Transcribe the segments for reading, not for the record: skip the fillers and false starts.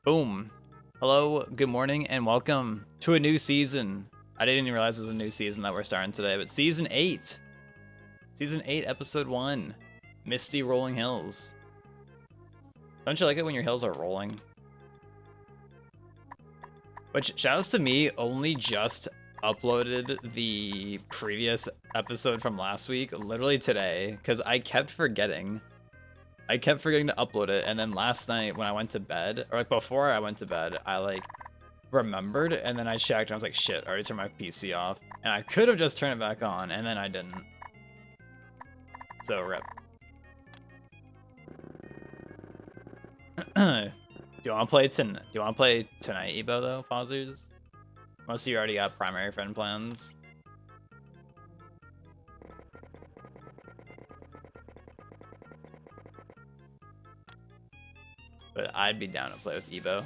Boom. Hello, good morning, and welcome to a new season. I didn't even realize it was a new season that we're starting today, but Season 8. Season 8, Episode 1. Misty Rolling Hills. Don't you like it when your hills are rolling? Which, shoutouts to me, only just uploaded the previous episode from last week, literally today, because I kept forgetting. I kept forgetting to upload it, and then last night when I went to bed, or like before I went to bed, I remembered, and then I checked, and I was like, shit, I already turned my PC off. And I could have just turned it back on, and then I didn't. So, rip. Do you want to play tonight, Ebo, though, pausers? Unless you already got primary friend plans. But I'd be down to play with Ebo.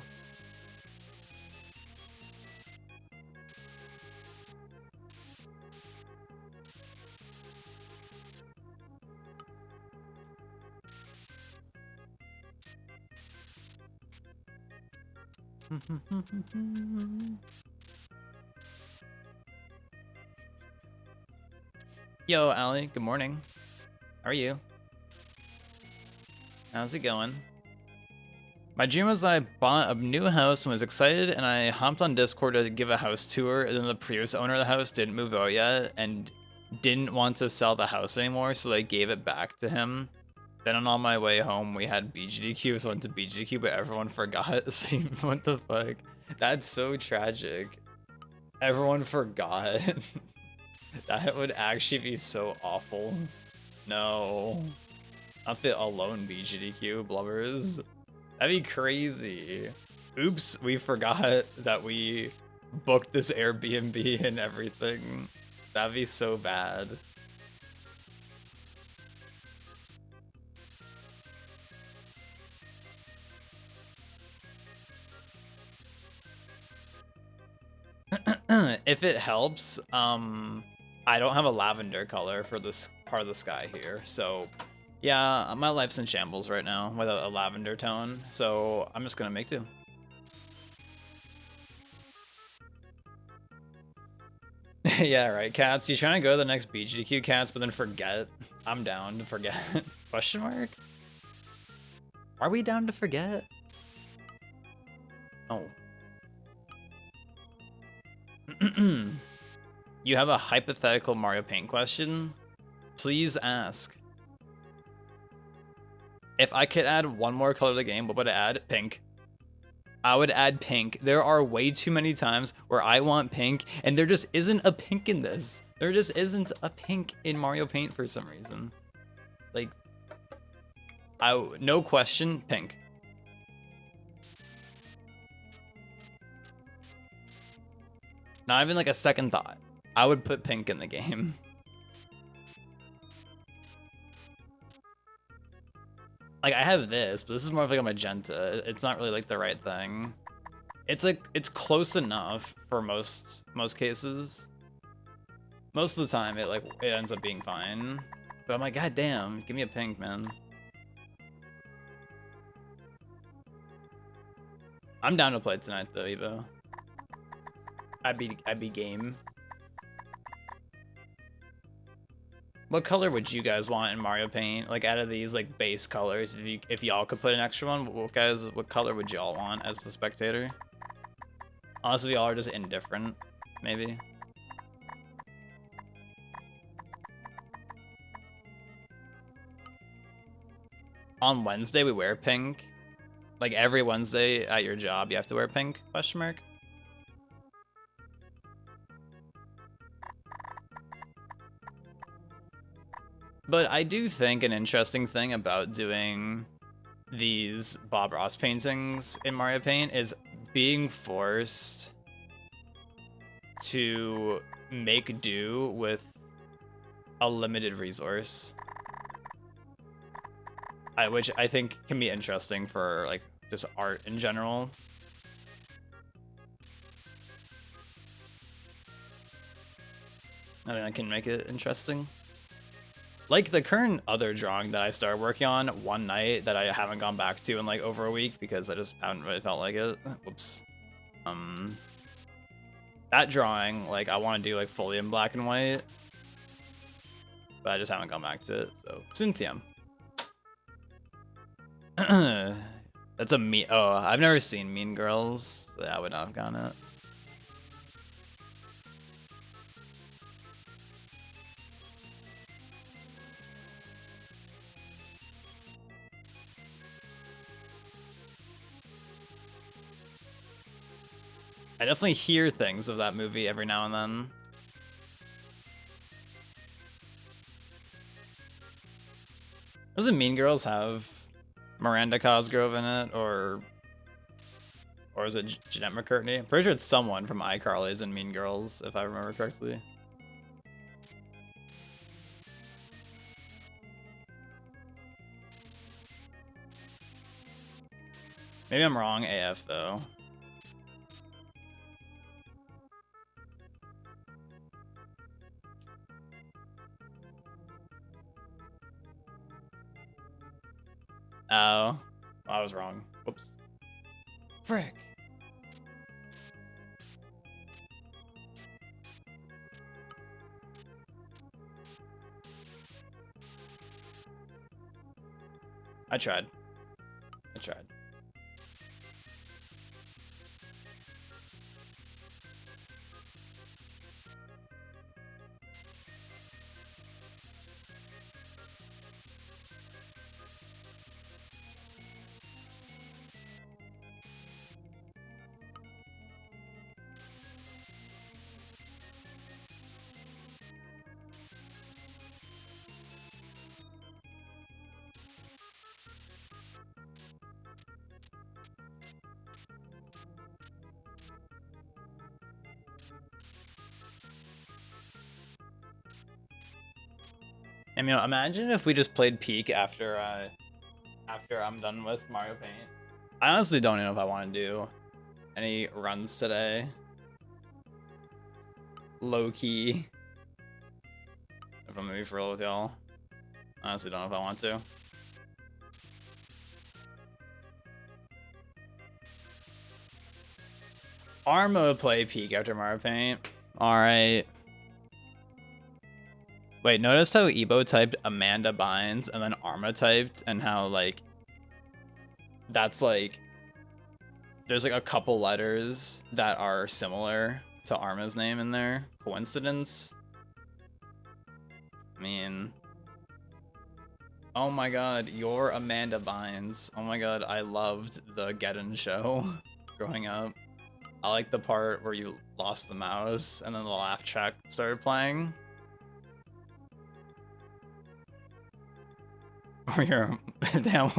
Yo, Allie, good morning. How are you? How's it going? My dream was that I bought a new house and was excited, and I hopped on Discord to give a house tour, and then the previous owner of the house didn't move out yet and didn't want to sell the house anymore, so they gave it back to him. Then on my way home, we had BGDQ, so I went to BGDQ, but everyone forgot. So what the fuck? That's so tragic. Everyone forgot. That would actually be so awful. No. Not the alone BGDQ, blubbers. That'd be crazy. Oops, we forgot that we booked this Airbnb and everything. That'd be so bad. If it helps, I don't have a lavender color for this part of the sky here, so yeah, my life's in shambles right now without a lavender tone, so I'm just gonna make do. Yeah, right, Cats. You trying to go to the next BGDQ, Cats, but then forget? I'm down to forget. Question mark? Are we down to forget? Oh. You have a hypothetical Mario Paint question? Please ask. If I could add one more color to the game, what would I add? Pink. I would add pink. There are way too many times where I want pink, and there just isn't a pink in this. There just isn't a pink in Mario Paint for some reason. Like, no question, pink. Not even like a second thought. I would put pink in the game. Like, I have this, but this is more of like a magenta. It's not really like the right thing. It's like, it's close enough for most cases. Most of the time, it ends up being fine. But I'm like, god damn, give me a pink, man. I'm down to play tonight though, Evo. I'd be game. What color would you guys want in Mario Paint? Like, out of these like base colors, if y'all could put an extra one, what color would y'all want as the spectator? Honestly, y'all are just indifferent, maybe. On Wednesday we wear pink. Like every Wednesday at your job you have to wear pink, question mark? But I do think an interesting thing about doing these Bob Ross paintings in Mario Paint is being forced to make do with a limited resource. Which I think can be interesting for like just art in general. I think that can make it interesting. Like the current other drawing that I started working on one night that I haven't gone back to in like over a week because I just haven't really felt like it. Whoops. That drawing, like I want to do like fully in black and white, but I just haven't gone back to it. So soon TM. That's a me. Oh, I've never seen Mean Girls. So yeah, I would not have gotten it. I definitely hear things of that movie every now and then. Doesn't Mean Girls have Miranda Cosgrove in it, or is it Jeanette McCurtney? I'm pretty sure it's someone from iCarly's in Mean Girls, if I remember correctly. Maybe I'm wrong AF though. Oh, I was wrong. Whoops. Frick. I tried. And you know, imagine if we just played Peak after I'm done with Mario Paint. I honestly don't know if I want to do any runs today. Low key. If I'm gonna be for real with y'all. Honestly don't know if I want to. Arma would play Peak after Mario Paint. Alright. Wait, notice how Ebo typed Amanda Bynes and then Arma typed, and how like that's like there's like a couple letters that are similar to Arma's name in there. Coincidence? I mean, oh my god, you're Amanda Bynes. Oh my god, I loved the Geddon show growing up. I like the part where you lost the mouse and then the laugh track started playing. Or your damn,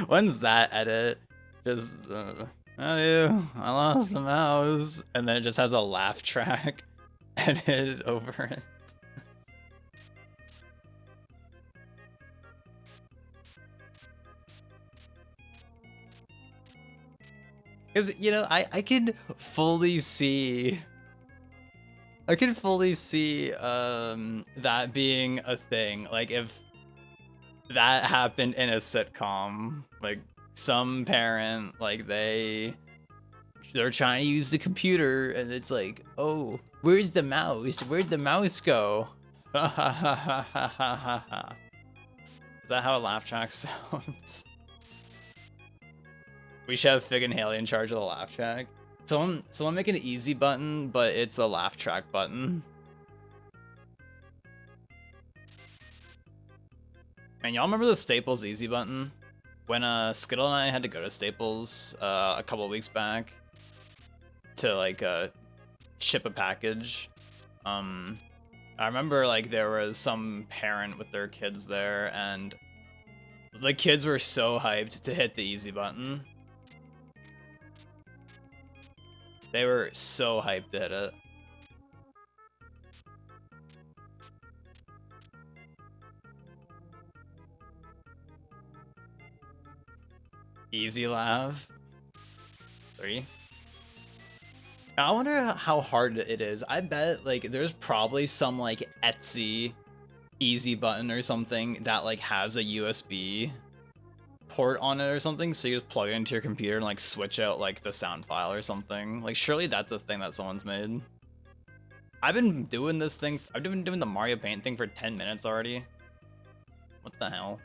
when's that edit? Just oh, I lost the mouse, and then it just has a laugh track edited over it. Because you know, I could fully see. I could fully see that being a thing. Like if that happened in a sitcom, like some parent, like they're trying to use the computer and it's like, oh, where's the mouse? Where'd the mouse go? Ha ha ha ha ha ha ha. Is that how a laugh track sounds? We should have Fig and Haley in charge of the laugh track. Someone make an easy button, but it's a laugh track button. Man, y'all remember the Staples easy button? When Skittle and I had to go to Staples a couple weeks back to like ship a package. I remember like there was some parent with their kids there, and the kids were so hyped to hit the easy button. They were so hyped to hit it. Easy laugh. 3. I wonder how hard it is. I bet like there's probably some like Etsy easy button or something that like has a USB port on it or something, so you just plug it into your computer and like switch out like the sound file or something. Like surely that's a thing that someone's made. I've been doing this thing. I've been doing the Mario Paint thing for 10 minutes already. What the hell?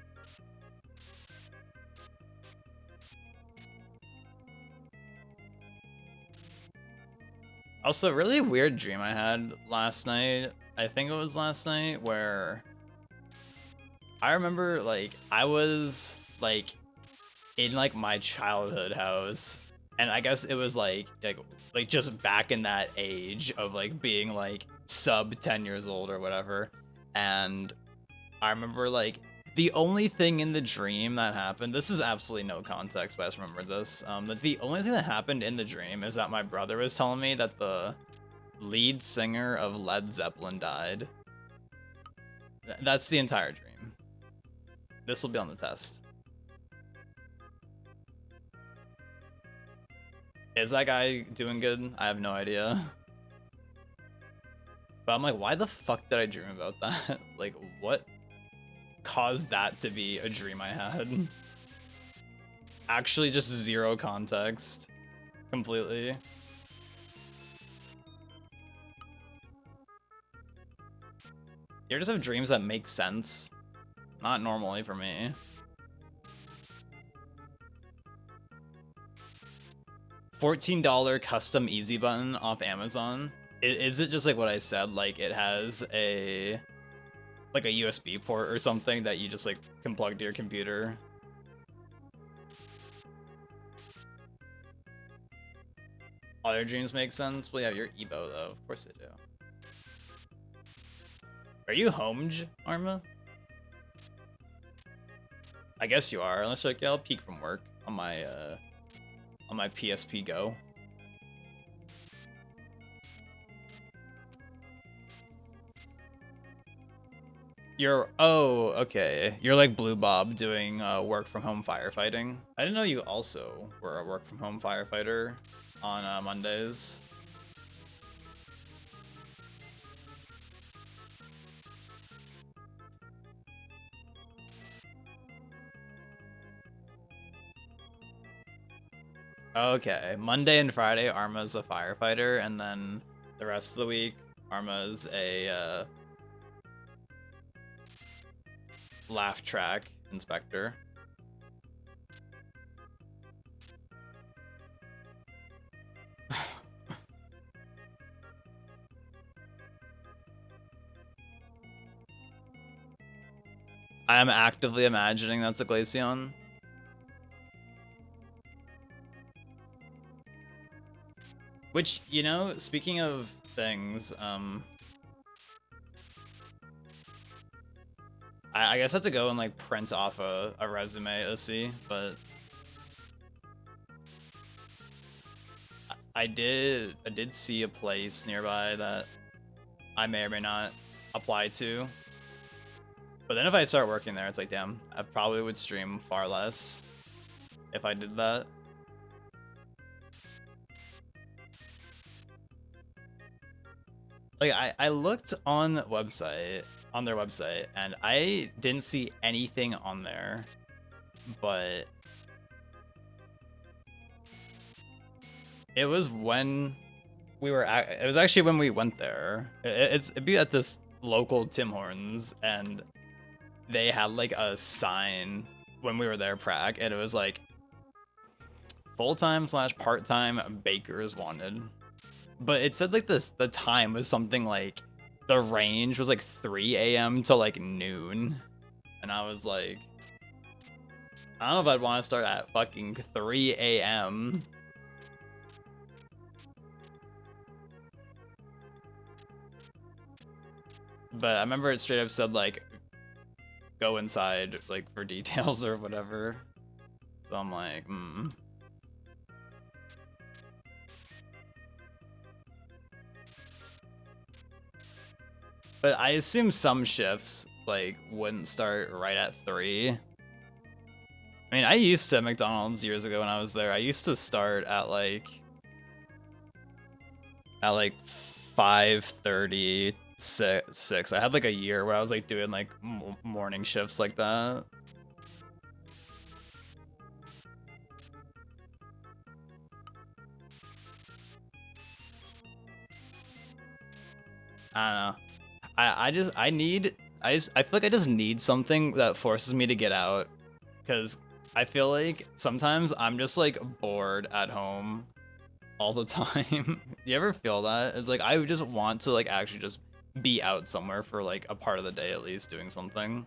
Also, really weird dream I had last night. I think it was last night where I remember like I was like in like my childhood house, and I guess it was like just back in that age of like being like sub 10 years old or whatever. And I remember like the only thing in the dream that happened, this is absolutely no context, but I just remember this, that the only thing that happened in the dream is that my brother was telling me that the lead singer of Led Zeppelin died. That's the entire dream. This will be on the test. Is that guy doing good? I have no idea. But I'm like, why the fuck did I dream about that? Like, what caused that to be a dream I had? Actually, just zero context. Completely. You ever just have dreams that make sense? Not normally for me. $14 custom easy button off Amazon. Is it just like what I said? Like it has a USB port or something that you just like can plug to your computer? Other dreams make sense? Well, yeah, you're Ebo though. Of course they do. Are you Homej, Arma? I guess you are, unless you're like, yeah, I'll peek from work on my PSP Go. Oh, okay. You're like Blue Bob doing work from home firefighting. I didn't know you also were a work from home firefighter on Mondays. Okay, Monday and Friday, Arma's a firefighter, and then the rest of the week, Arma's a laugh track inspector. I am actively imagining that's a Glaceon. Which, you know, speaking of things, I guess I have to go and like print off a resume to see, but I did see a place nearby that I may or may not apply to. But then if I start working there, it's like, damn, I probably would stream far less if I did that. Like I looked on their website, and I didn't see anything on there, but it was when we were it was actually when we went there. It'd be at this local Tim Hortons, and they had like a sign when we were there, Prague, and it was like full-time/part-time bakers wanted. But it said like the time was something like the range was like 3 a.m. to like noon. And I was like, I don't know if I'd want to start at fucking 3 a.m. But I remember it straight up said like, go inside like for details or whatever. So I'm like, But I assume some shifts like wouldn't start right at 3. I mean, I used to McDonald's years ago when I was there. I used to start at like 5:30 six. I had like a year where I was like doing like morning shifts like that. I don't know. I feel like I just need something that forces me to get out, because I feel like sometimes I'm just like bored at home all the time. You ever feel that? It's like I just want to like actually just be out somewhere for like a part of the day at least doing something.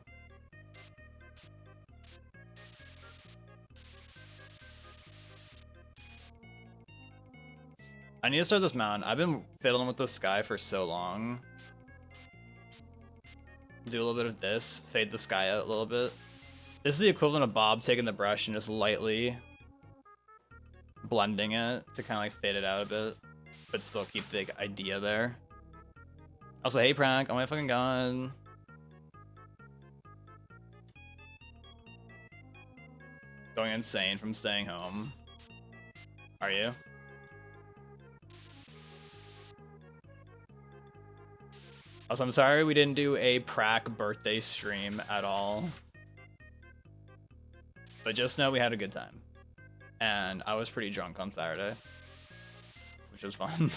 I need to start this mountain. I've been fiddling with the sky for so long. Do a little bit of this, fade the sky out a little bit. This is the equivalent of Bob taking the brush and just lightly blending it to kind of like fade it out a bit, but still keep the like, idea there. Also, hey Prank, oh my fucking god. Going insane from staying home. Are you? Also, I'm sorry we didn't do a Prac birthday stream at all. But just know we had a good time. And I was pretty drunk on Saturday, which was fun.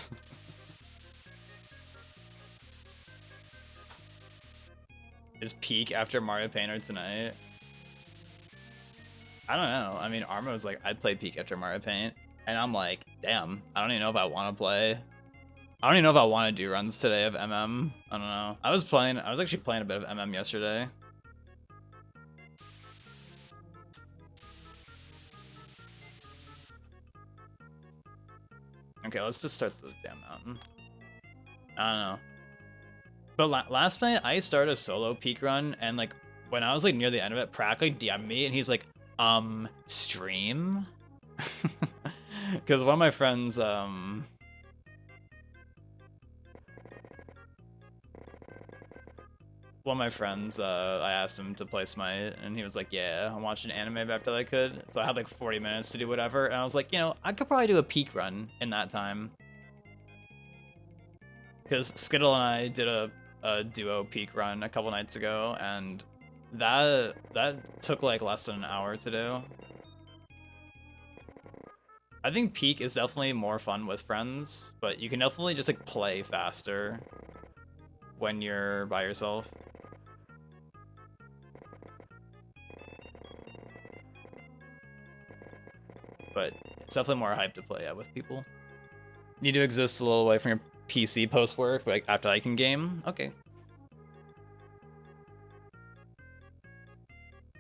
Is Peak after Mario Painter tonight? I don't know. I mean, Arma was like, I'd play Peak after Mario Paint. And I'm like, damn, I don't even know if I want to play. I don't even know if I want to do runs today of MM. I don't know. I was actually playing a bit of MM yesterday. Okay, let's just start the damn mountain. I don't know. But last night, I started a solo Peak run, and like, when I was like near the end of it, Prac like DM'd me, and he's like, stream? Because one of my friends, I asked him to play Smite, and he was like, yeah, I'm watching anime after I could. So I had like 40 minutes to do whatever, and I was like, you know, I could probably do a Peak run in that time. Because Skittle and I did a duo Peak run a couple nights ago, and that took like less than an hour to do. I think Peak is definitely more fun with friends, but you can definitely just like play faster when you're by yourself. But it's definitely more hype to play with people. Need to exist a little away from your PC post work, but like after I can game. Okay.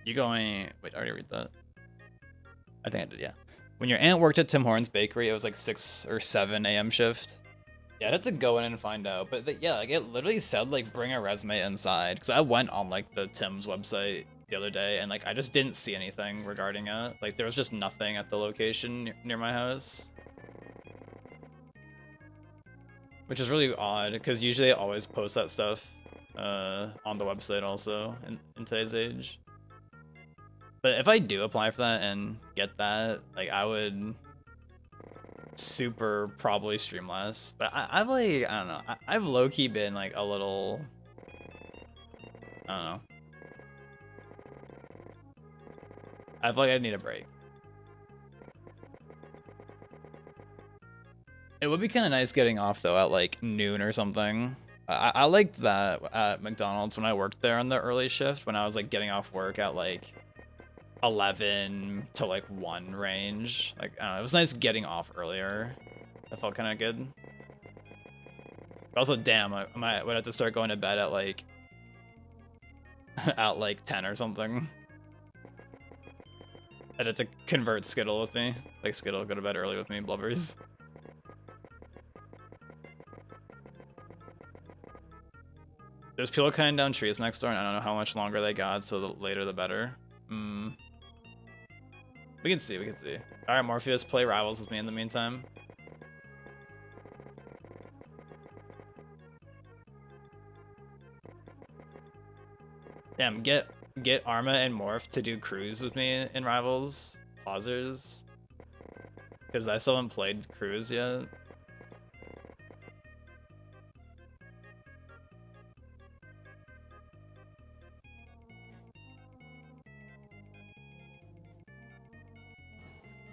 You going? Wait, I already read that. I think I did. Yeah. When your aunt worked at Tim Hortons Bakery, it was like 6 or 7 a.m. shift. Yeah, I'd have to go in and find out. But yeah, like it literally said like bring a resume inside. Because I went on like the Tim's website the other day, and like I just didn't see anything regarding it. Like there was just nothing at the location near my house, which is really odd because usually I always post that stuff on the website also in today's age. But if I do apply for that and get that, like I would super probably stream less. But I've like, I don't know, I've low-key been like a little, I don't know. I feel like I need a break. It would be kind of nice getting off though at like noon or something. I liked that at McDonald's when I worked there on the early shift, when I was like getting off work at like 11 to like 1 range. Like, I don't know, it was nice getting off earlier. That felt kind of good. But also, damn, I would have to start going to bed at like at like 10 or something. I'd have to convert Skittle with me. Like Skittle, go to bed early with me, blubbers. There's people cutting down trees next door, and I don't know how much longer they got, so the later the better. We can see, we can see. Alright, Morpheus, play Rivals with me in the meantime. Damn, get Arma and Morph to do Cruise with me in Rivals. Pausers. Because I still haven't played Cruise yet.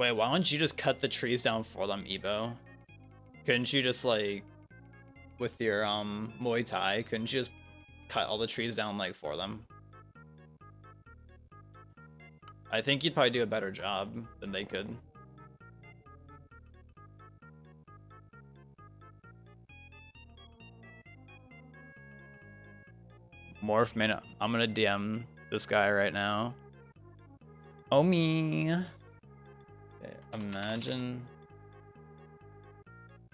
Wait, why don't you just cut the trees down for them, Ebo? Couldn't you just, like, with your, Muay Thai, couldn't you just cut all the trees down, like, for them? I think you'd probably do a better job than they could. Morph, man, I'm gonna DM this guy right now. Oh me. Okay, imagine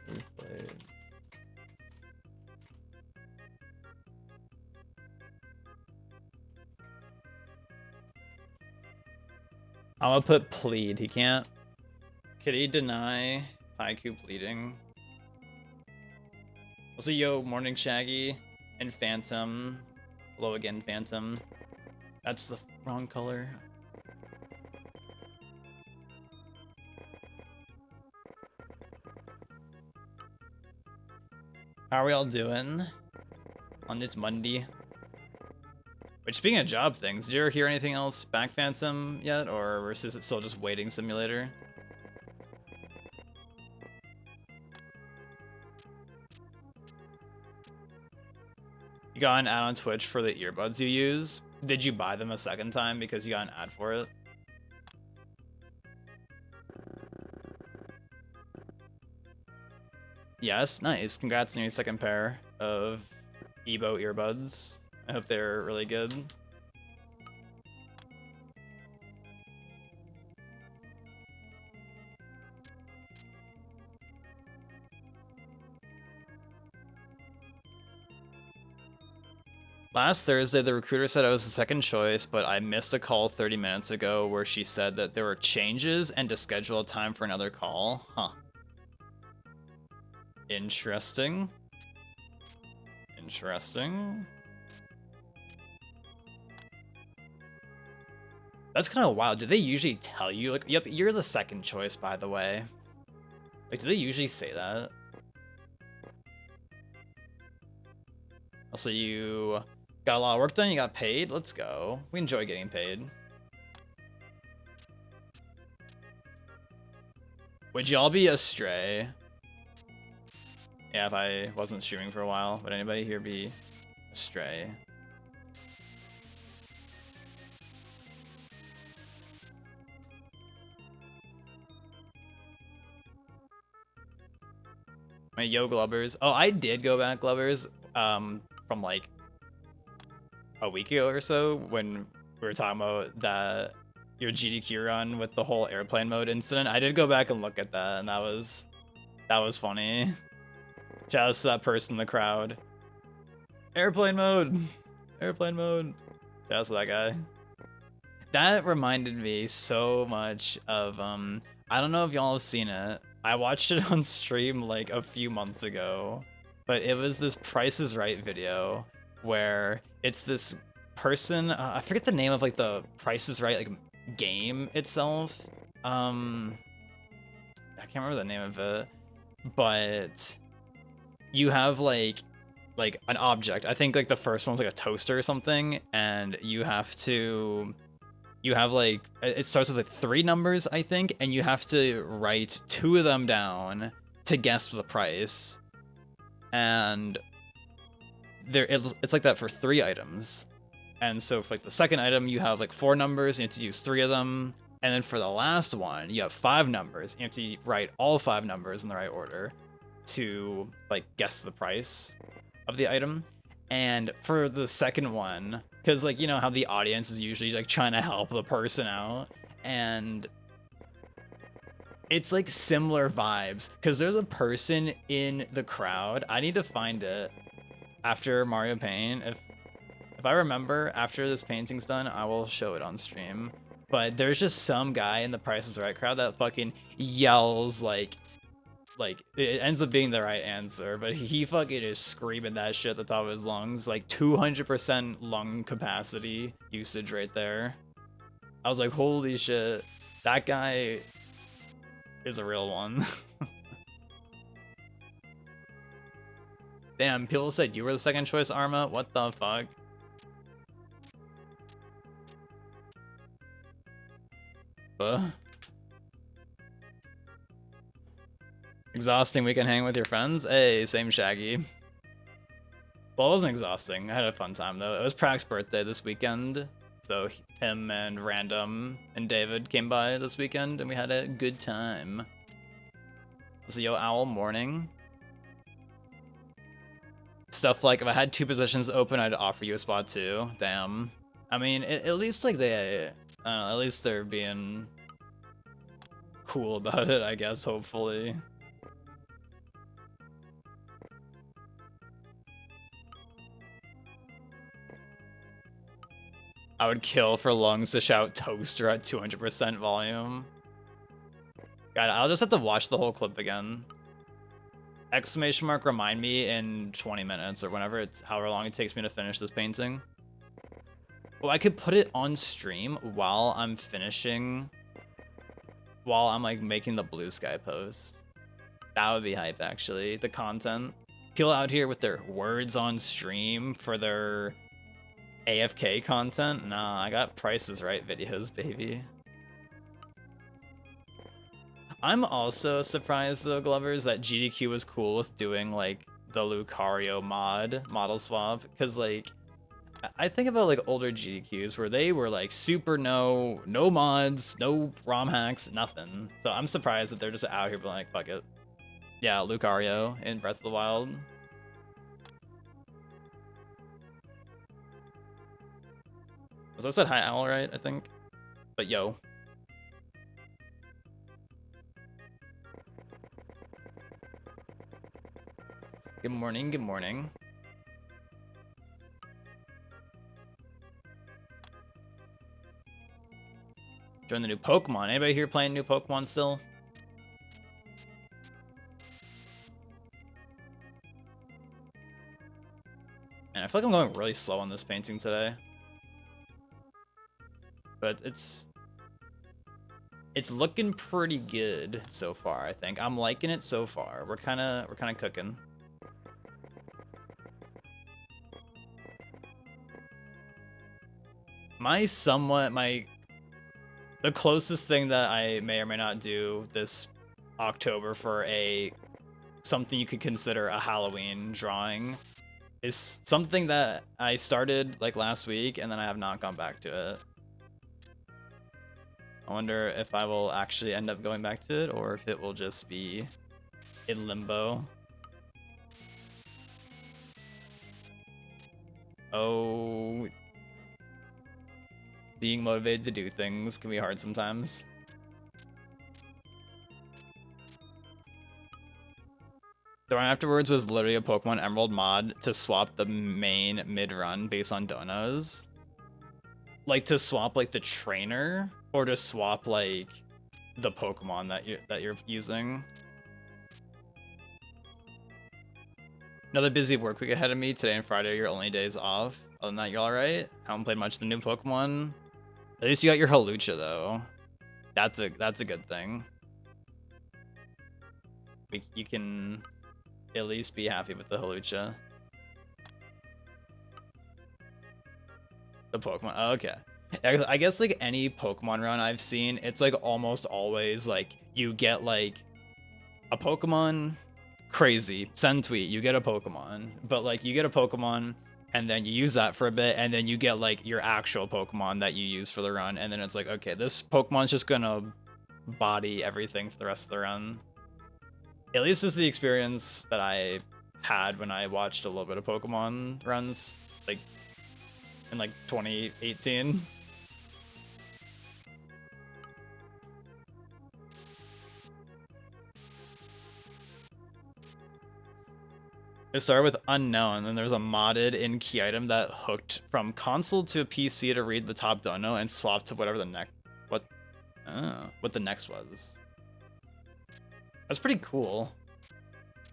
we played. I'm gonna put plead. He can't. Could he deny Haiku pleading? Also, yo, morning Shaggy and Phantom. Hello again, Phantom. That's the wrong color. How are we all doing on this Monday? Which, speaking of job things, did you ever hear anything else back, Phantom, yet? Or is it still just waiting simulator? You got an ad on Twitch for the earbuds you use. Did you buy them a second time because you got an ad for it? Yes, nice. Congrats on your second pair of Ebo earbuds. I hope they're really good. Last Thursday, the recruiter said I was the second choice, but I missed a call 30 minutes ago where she said that there were changes and to schedule a time for another call. Huh. Interesting. Interesting. That's kind of wild. Do they usually tell you, like, yep, you're the second choice, by the way? Like, do they usually say that? Also, you got a lot of work done, you got paid? Let's go. We enjoy getting paid. Would y'all be astray? Yeah, if I wasn't streaming for a while. Would anybody here be astray? My yo Glubbers. Oh, I did go back Glubbers from like a week ago or so when we were talking about that your GDQ run with the whole airplane mode incident. I did go back and look at that, and that was funny. Shout out to that person in the crowd. Airplane mode! Airplane mode! Shout out to that guy. That reminded me so much of, I don't know if y'all have seen it. I watched it on stream like a few months ago, but it was this Price is Right video where it's this person, I forget the name of like the Price is Right like game itself. I can't remember the name of it, but you have like an object. I think like the first one's like a toaster or something, and you have like, it starts with like 3 numbers, I think, and you have to write 2 of them down to guess the price. And it's like that for 3 items. And so for like the second item, you have like 4 numbers, and you have to use 3 of them. And then for the last one, you have 5 numbers. You have to write all 5 numbers in the right order to like guess the price of the item. And for the second one, because like, you know how the audience is usually like trying to help the person out, and it's like similar vibes because there's a person in the crowd. I need to find it after Mario Paint. If I remember after this painting's done, I will show it on stream. But there's just some guy in the Price is Right crowd that fucking yells like it ends up being the right answer, but he fucking is screaming that shit at the top of his lungs, like 200% lung capacity usage right there. I was like, holy shit, that guy is a real one. Damn, people said you were the second choice, Arma. What the fuck? Exhausting weekend hanging with your friends? Hey, same Shaggy. Well, it wasn't exhausting. I had a fun time, though. It was Prax's birthday this weekend, so him and Random and David came by this weekend, and we had a good time. It was a Yo Owl morning. Stuff like, if I had 2 positions open, I'd offer you a spot too. Damn. I mean, at least, like, they... I don't know, at least they're being cool about it, I guess, hopefully. I would kill for lungs to shout toaster at 200% volume. God, I'll just have to watch the whole clip again. Exclamation mark remind me in 20 minutes or whenever it's however long it takes me to finish this painting. Well, I could put it on stream while I'm finishing, while I'm like making the blue sky post. That would be hype, actually. The content. People out here with their words on stream for their AFK content? Nah, I got Prices Right videos, baby. I'm also surprised, though, Glovers, that GDQ was cool with doing, like, the Lucario model swap, because, like, I think about, like, older GDQs where they were, like, super no mods, no ROM hacks, nothing. So I'm surprised that they're just out here being like, fuck it. Yeah, Lucario in Breath of the Wild. Was I said hi owl right, I think? But yo. Good morning, good morning. Join the new Pokemon. Anybody here playing new Pokemon still? And I feel like I'm going really slow on this painting today. But it's looking pretty good so far, I think. I'm liking it so far. We're kinda cooking. The closest thing that I may or may not do this October for something you could consider a Halloween drawing is something that I started like last week and then I have not gone back to it. I wonder if I will actually end up going back to it or if it will just be in limbo. Oh, being motivated to do things can be hard sometimes. The run afterwards was literally a Pokemon Emerald mod to swap the main mid-run based on donos. Like to swap like the trainer or to swap like the Pokemon that you're using. Another busy work week ahead of me. Today and Friday are your only days off. Other than that, you're alright? Haven't played much of the new Pokemon. At least you got your Halucha though. That's a good thing. You can at least be happy with the Halucha. The Pokemon. Oh, okay. I guess like any Pokemon run I've seen, it's like almost always like you get like a Pokemon, crazy, send tweet, you get a Pokemon. But like you get a Pokemon and then you use that for a bit and then you get like your actual Pokemon that you use for the run and then it's like, okay, this Pokemon's just gonna body everything for the rest of the run. At least this is the experience that I had when I watched a little bit of Pokemon runs, like in like 2018. It started with Unknown, then there's a modded in key item that hooked from console to a PC to read the top dono and swapped to whatever the next what the next was. That's pretty cool.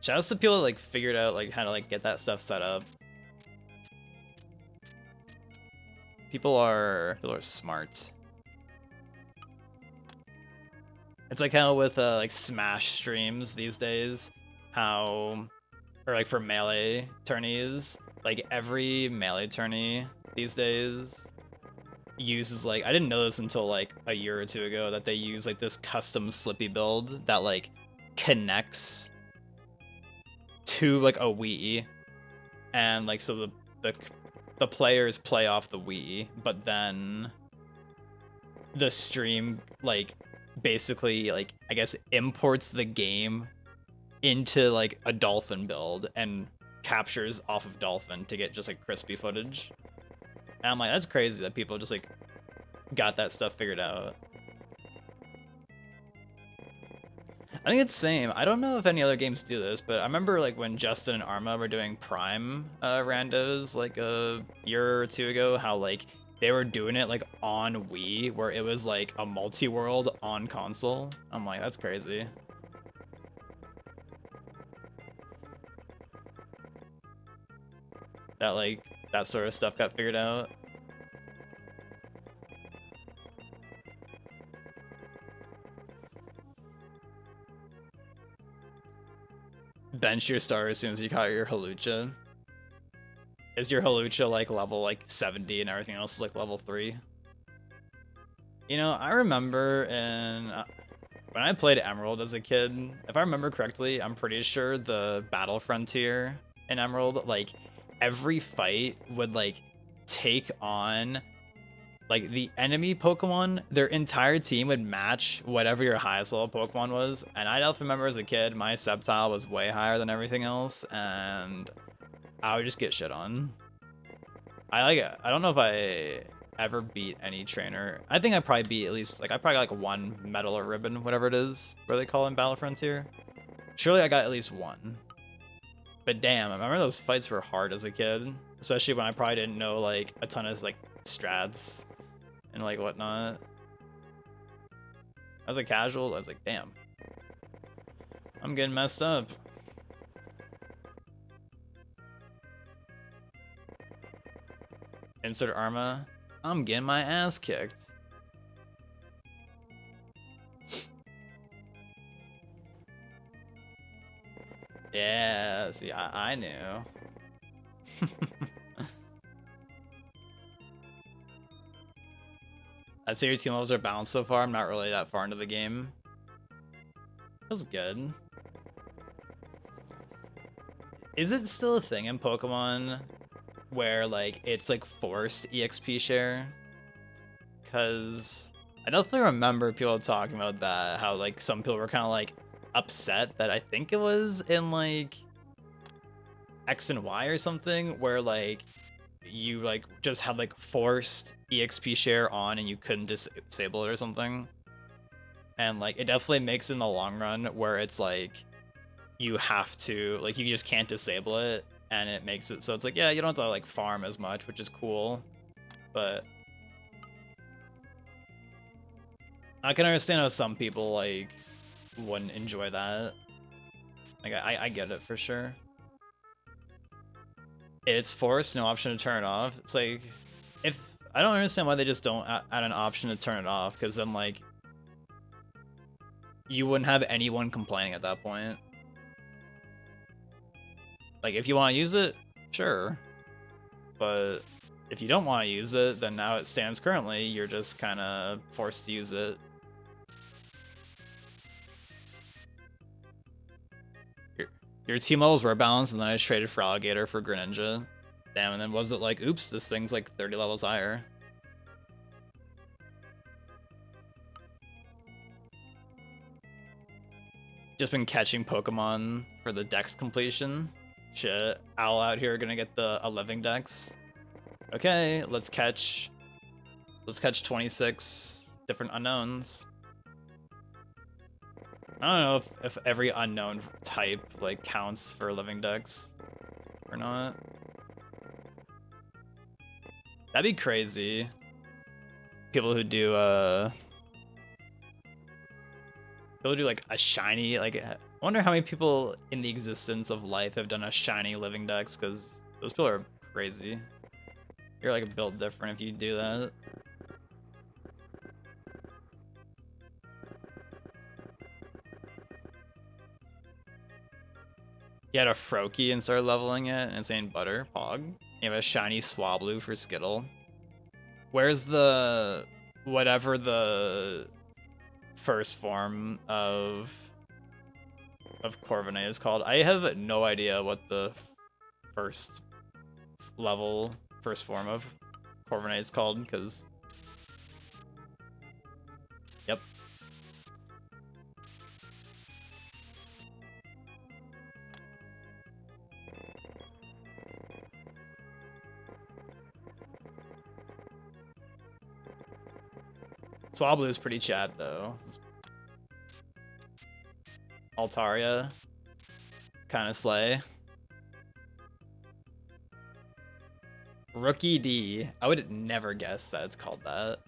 Shout out to people that like figured out like how to like get that stuff set up. People are smart. It's like how with like Smash streams these days, or like for Melee tourneys, like every Melee tourney these days uses like, I didn't know this until like a year or two ago, that they use like this custom Slippy build that like connects to like a Wii, and like so the players play off the Wii, but then the stream like basically like I guess imports the game into like a dolphin build and captures off of dolphin to get just like crispy footage. And I'm like, that's crazy that people just like got that stuff figured out. I think it's same. I don't know if any other games do this, but I remember like when Justin and Arma were doing Prime randos like a year or two ago, how like they were doing it like on Wii, where it was like a multi-world on console. I'm like, that's crazy. That like that sort of stuff got figured out. Bench your star as soon as you caught your Halucha. Is your Halucha like level like 70 and everything else is like level 3? You know, I remember when I played Emerald as a kid, if I remember correctly, I'm pretty sure the battle frontier in Emerald, like every fight would like take on like the enemy Pokemon, their entire team would match whatever your highest level Pokemon was. And I definitely remember as a kid, my Sceptile was way higher than everything else, and I would just get shit on. I like it. I don't know if I ever beat any trainer. I think I probably beat at least like I probably got like one medal or ribbon, whatever it is, where they call it in Battle Frontier. Surely I got at least one. But damn, I remember those fights were hard as a kid, especially when I probably didn't know like a ton of like strats and like whatnot. As a casual, I was like, damn, I'm getting messed up. Insert Arma. I'm getting my ass kicked. Yeah, see, I knew. I'd say your team levels are balanced so far. I'm not really that far into the game. That's good. Is it still a thing in Pokemon where like it's like forced EXP share? Because I definitely remember people talking about that, how like some people were kind of like upset that I think it was in like X and Y or something, where like you like just had like forced EXP share on and you couldn't disable it or something. And like it definitely makes in the long run where it's like you have to like you just can't disable it, and it makes it so it's like, yeah, you don't have to like farm as much, which is cool, but I can understand how some people like wouldn't enjoy that. Like I get it for sure. It's forced, no option to turn it off. It's like, if I don't understand why they just don't add an option to turn it off, because then like you wouldn't have anyone complaining at that point. Like if you want to use it, sure, but if you don't want to use it, then now it stands currently, you're just kind of forced to use it. Your team levels were balanced, and then I just traded for Alligator for Greninja. Damn, and then was it like, oops, this thing's like 30 levels higher. Just been catching Pokemon for the dex completion. Shit, Owl out here gonna get a living dex. Okay, let's catch 26 different unknowns. I don't know if every unknown type like counts for living dex or not. That'd be crazy. People who do like a shiny, like I wonder how many people in the existence of life have done a shiny living dex, because those people are crazy. You're like built different if you do that. You had a Froakie and started leveling it, and Insane Butter, Pog. You have a shiny Swablu for Skittle. Where's the whatever the first form of of Corviknight is called. I have no idea what the first form of Corviknight is called, because... Yep. Swablu is pretty Chad, though. Altaria. Kind of slay. Rookie D. I would never guess that it's called that.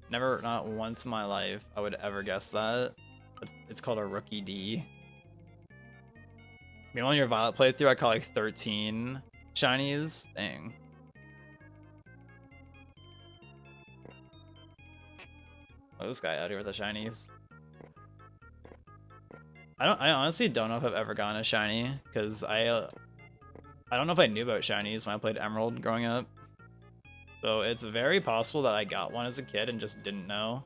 Never, not once in my life, I would ever guess that. But it's called a Rookie D. I mean, on your Violet playthrough, I caught like 13 shinies. Dang. Oh, this guy out here with the shinies. I honestly don't know if I've ever gotten a shiny, because I don't know if I knew about shinies when I played Emerald growing up. So it's very possible that I got one as a kid and just didn't know.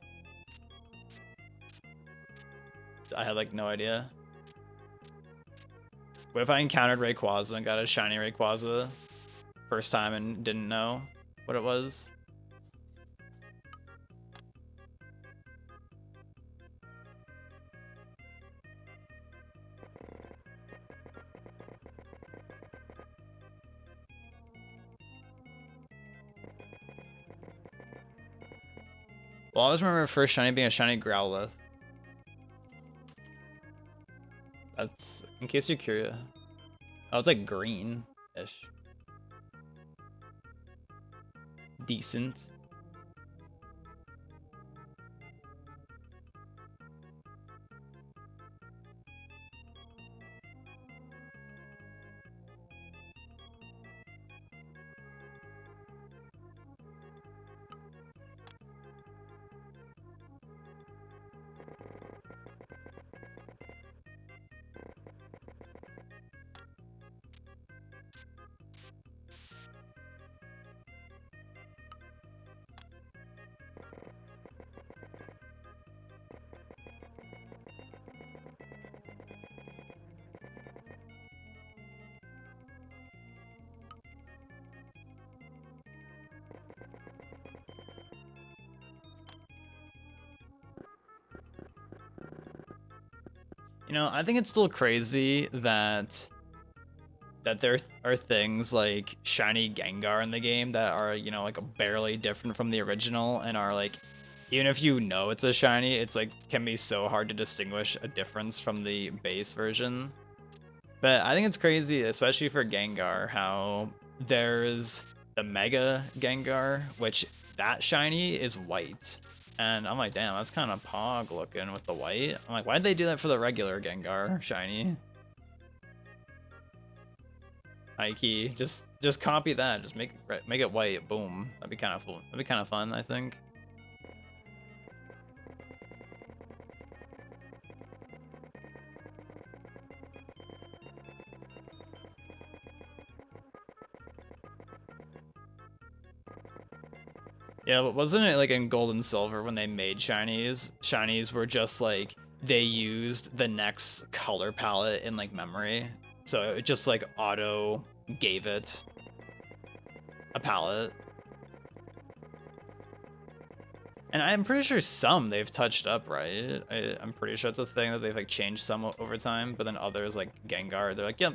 I had like no idea. What if I encountered Rayquaza and got a shiny Rayquaza first time and didn't know what it was? Well, I always remember first shiny being a shiny Growlithe. That's, in case you're curious. Oh, it's like green-ish. Decent. You know, I think it's still crazy that there are things like shiny Gengar in the game that are, you know, like barely different from the original and are like, even if you know it's a shiny, it's like can be so hard to distinguish a difference from the base version. But I think it's crazy, especially for Gengar, how there's the Mega Gengar, which that shiny is white. And I'm like, damn, that's kind of pog looking with the white. I'm like, why'd they do that for the regular Gengar shiny? Ikey, just copy that. Just make it white. Boom. That'd be kind of cool. That'd be kind of fun, I think. Yeah, but wasn't it like in Gold and Silver when they made shinies? Shinies were just like they used the next color palette in like memory. So it just like auto gave it a palette. And I'm pretty sure some they've touched up, right? I'm pretty sure it's a thing that they've like changed some over time, but then others like Gengar, they're like, yep,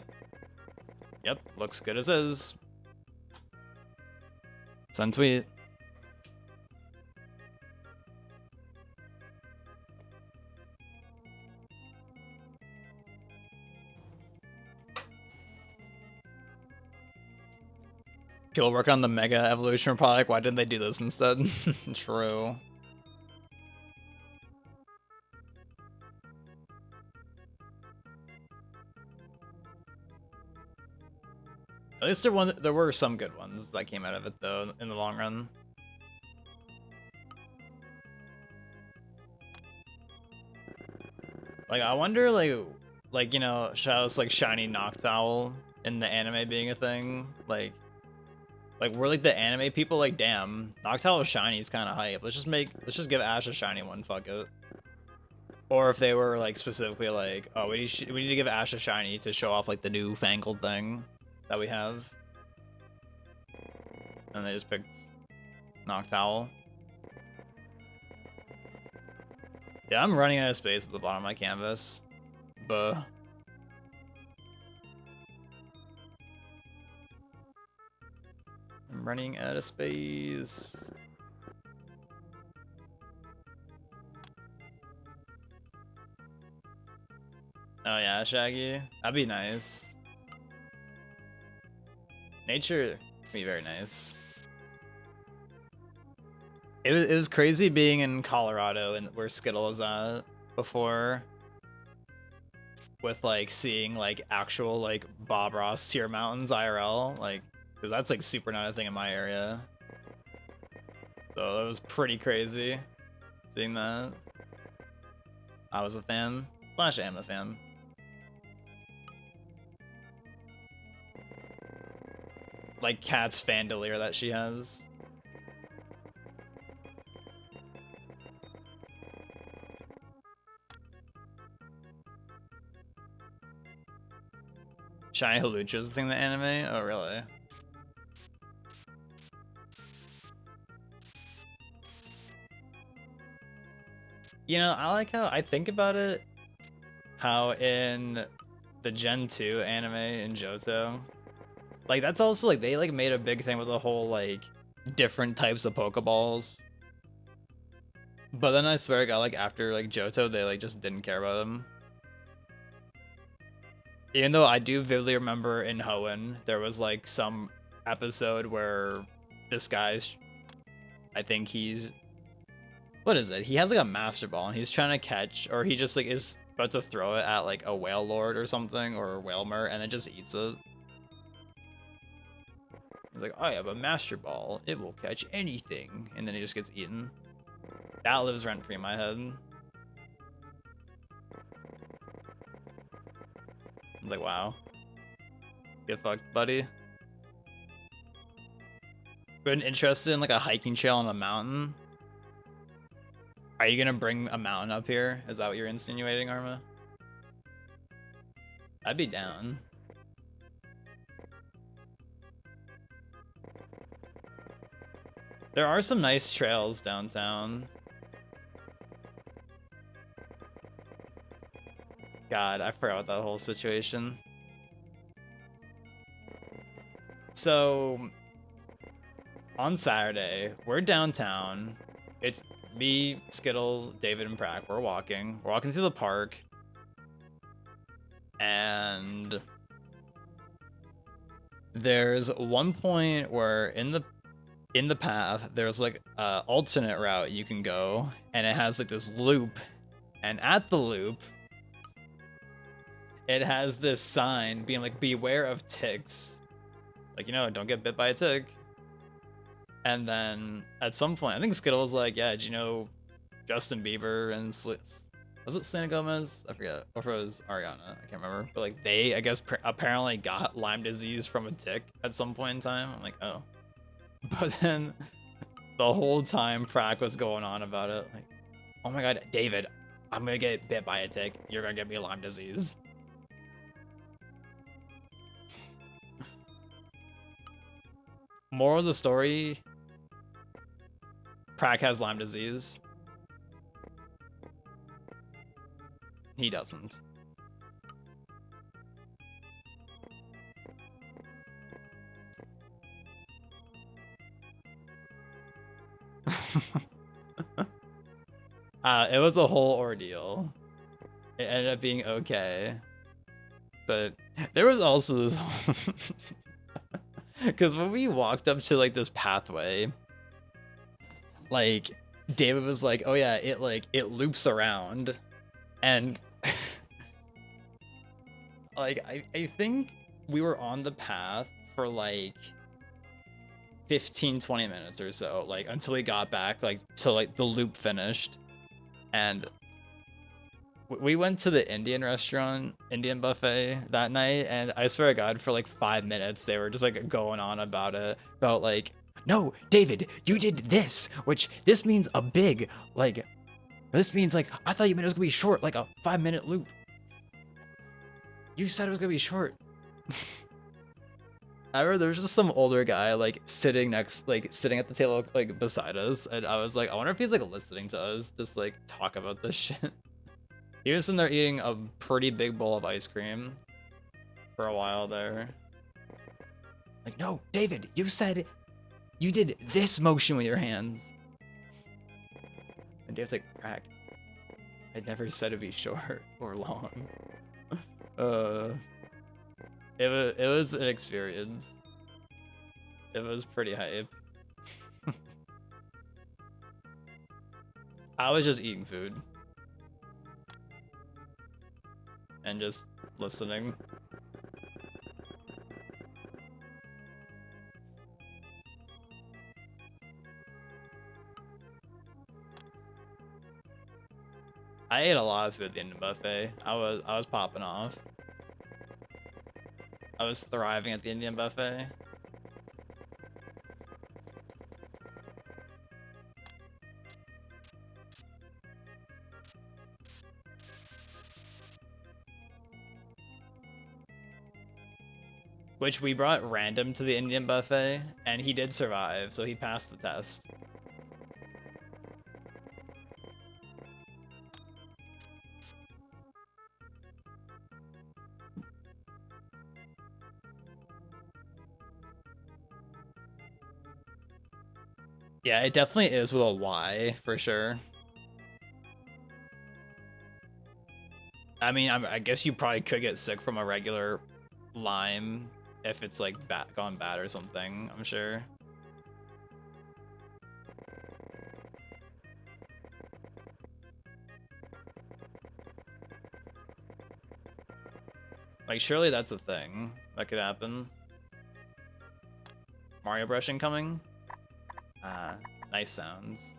looks good as is. Send tweet. People working on the Mega Evolution product, why didn't they do this instead? True. At least there were some good ones that came out of it, though, in the long run. Like, I wonder, like you know, Shadow's like shiny Noctowl in the anime being a thing, like we're like the anime people, like, damn, Noctowl shiny is kind of hype. Let's just give Ash a shiny one. Fuck it. Or if they were like specifically like, oh, we need to give Ash a shiny to show off like the new fangled thing that we have. And they just picked Noctowl. Yeah, I'm running out of space at the bottom of my canvas. Buh. I'm running out of space. Oh yeah, Shaggy. That'd be nice. Nature would be very nice. It was crazy being in Colorado and where Skittle was at before, with like seeing like actual like Bob Ross tier mountains IRL, like, because that's like super not a thing in my area. So it was pretty crazy seeing that. I was a fan. Slash am a fan. Like Kat's Fandelier that she has. Shiny Halucha's the thing that anime? Oh, really? You know, I like how I think about it, how in the Gen 2 anime in Johto, like that's also like they like made a big thing with the whole like different types of Pokeballs. But then I swear to God, like after like Johto, they like just didn't care about them. Even though I do vividly remember in Hoenn, there was like some episode where this guy's, I think he's, what is it? He has like a Master Ball and he's trying to catch, or he just like is about to throw it at like a Whale Lord or something, or a Whalmer, and it just eats it. He's like, I have a Master Ball. It will catch anything. And then he just gets eaten. That lives rent free in my head. I was like, wow. Get fucked, buddy. Been interested in like a hiking trail on a mountain? Are you gonna bring a mountain up here? Is that what you're insinuating, Arma? I'd be down. There are some nice trails downtown. God, I forgot that whole situation. So, on Saturday, we're downtown. It's me, Skittle, David, and Prack. We're walking. We're walking through the park. And there's one point where in the path, there's like an alternate route you can go. And it has like this loop. And at the loop, it has this sign being like, beware of ticks. Like, you know, don't get bit by a tick. And then at some point, I think Skittle was like, yeah, did you know Justin Bieber and was it Selena Gomez? I forget. Or if it was Ariana. I can't remember. But like they, I guess, apparently got Lyme disease from a tick at some point in time. I'm like, oh. But then the whole time Prack was going on about it. Like, oh my God, David, I'm going to get bit by a tick. You're going to get me Lyme disease. Moral of the story, Prack has Lyme disease. He doesn't. It was a whole ordeal. It ended up being okay. But there was also this because when we walked up to like this pathway, like David was like, oh yeah, it loops around. And like I think we were on the path for like 15-20 minutes or so, like until we got back, like so like the loop finished. And we went to the Indian restaurant, Indian buffet that night, and I swear to God, for like 5 minutes, they were just like going on about it, about like, no, David, you did this, which this means a big, like, This means like, I thought you meant it was gonna be short, like a 5-minute loop. You said it was gonna be short. I remember there was just some older guy like sitting at the table like beside us, and I was like, I wonder if he's like listening to us just like talk about this shit. He was in there eating a pretty big bowl of ice cream for a while there. Like, no, David, you said you did this motion with your hands. And David's like, Brack, I never said it'd be short or long. It was an experience. It was pretty hype. I was just eating food. And just listening. I ate a lot of food at the Indian buffet. I was popping off. I was thriving at the Indian buffet. Which we brought random to the Indian buffet, and he did survive, so he passed the test. Yeah, it definitely is with a Y, for sure. I mean, I guess you probably could get sick from a regular lime if it's like gone bad or something, I'm sure. Like, surely that's a thing that could happen. Mario brushing coming? Ah, nice sounds.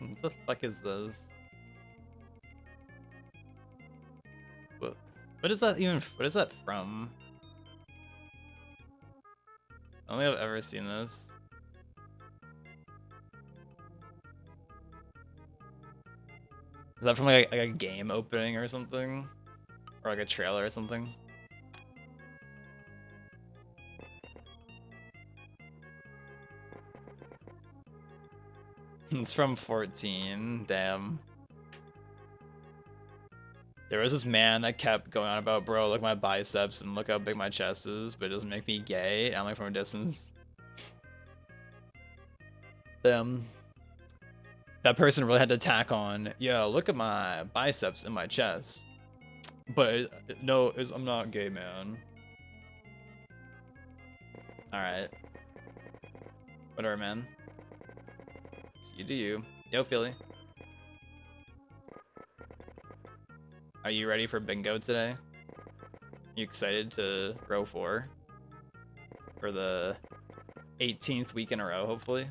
What the fuck is this? What is that even? What is that from? I don't think I've ever seen this. Is that from like a game opening or something? Or like a trailer or something? It's from 14, damn. There was this man that kept going on about, bro, look at my biceps and look how big my chest is, but it doesn't make me gay. And I'm like, from a distance. Damn. That person really had to tack on, yo, look at my biceps and my chest. But no, I'm not gay, man. Alright. Whatever, man. You do you. Yo, Philly. Are you ready for bingo today? You excited to row 4? For the 18th week in a row, hopefully?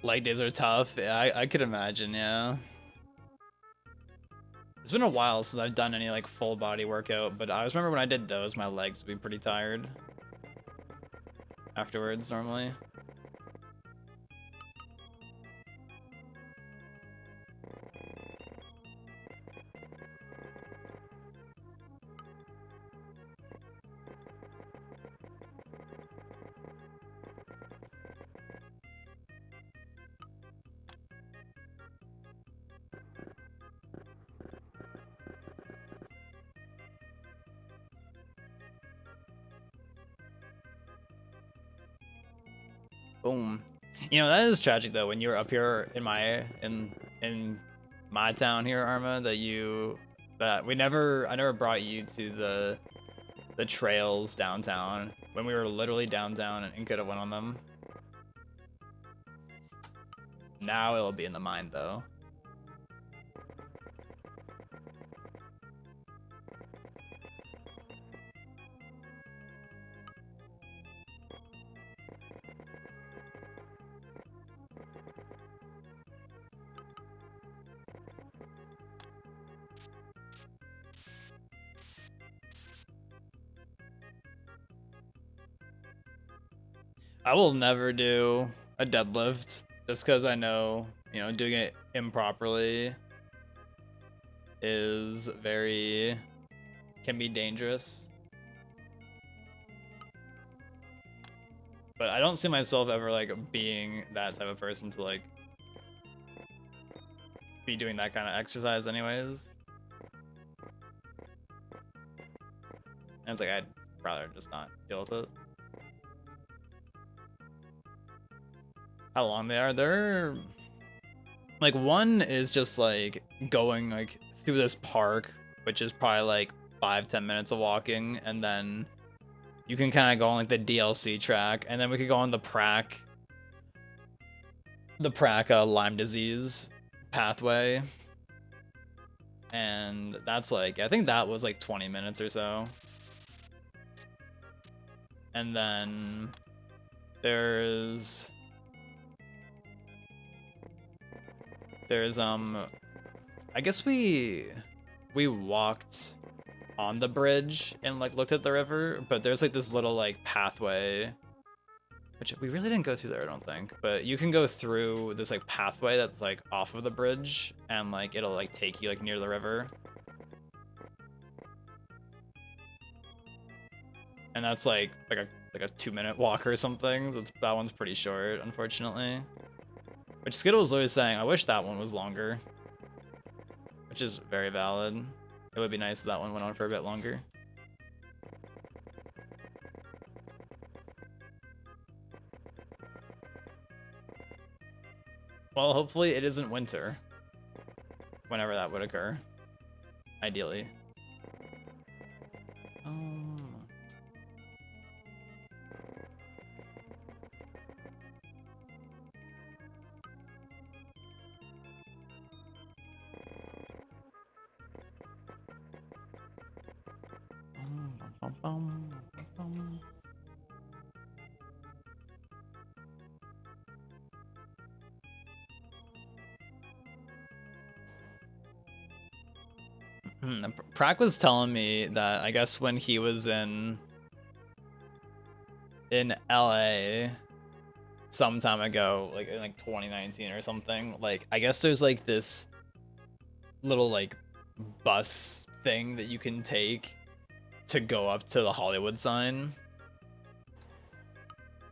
Leg days are tough. Yeah, I could imagine, yeah. It's been a while since I've done any like full body workout, but I always remember when I did those, my legs would be pretty tired afterwards normally. Boom. You know, that is tragic though, when you were up here in my town here, Arma, that that I never brought you to the trails downtown when we were literally downtown and could have went on them. Now it'll be in the mind though. I will never do a deadlift just because I know, you know, doing it improperly is can be dangerous. But I don't see myself ever like being that type of person to like be doing that kind of exercise anyways. And it's like I'd rather just not deal with it. How long they are? They're like one is just like going like through this park, which is probably like 5-10 minutes of walking, and then you can kind of go on like the DLC track, and then we could go on the Prac Lyme disease pathway, and that's like I think that was like 20 minutes or so. And then there's I guess we walked on the bridge and like looked at the river, but there's like this little like pathway, which we really didn't go through there, I don't think, but you can go through this like pathway that's like off of the bridge, and like it'll like take you like near the river. And that's like a 2-minute walk or something. So that one's pretty short, unfortunately. Which Skittle's always saying, I wish that one was longer. Which is very valid. It would be nice if that one went on for a bit longer. Well, hopefully it isn't winter. Whenever that would occur. Ideally. Prac was telling me that I guess when he was in LA some time ago, like in like 2019 or something, like I guess there's like this little like bus thing that you can take to go up to the Hollywood sign.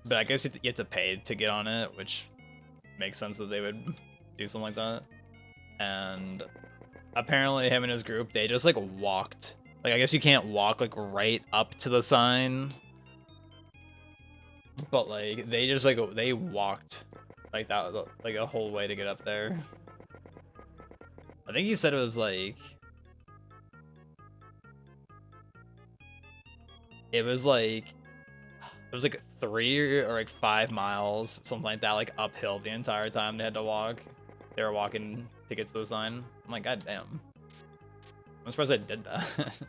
But I guess you have to pay to get on it, which makes sense that they would do something like that. And apparently him and his group, they just like walked. Like I guess you can't walk like right up to the sign. But like they just like they walked like that like a whole way to get up there. I think he said it was like it was like 3 or like 5 miles, something like that, like uphill the entire time they had to walk. They were walking to get to the sign. I'm like, god damn. I'm surprised I did that.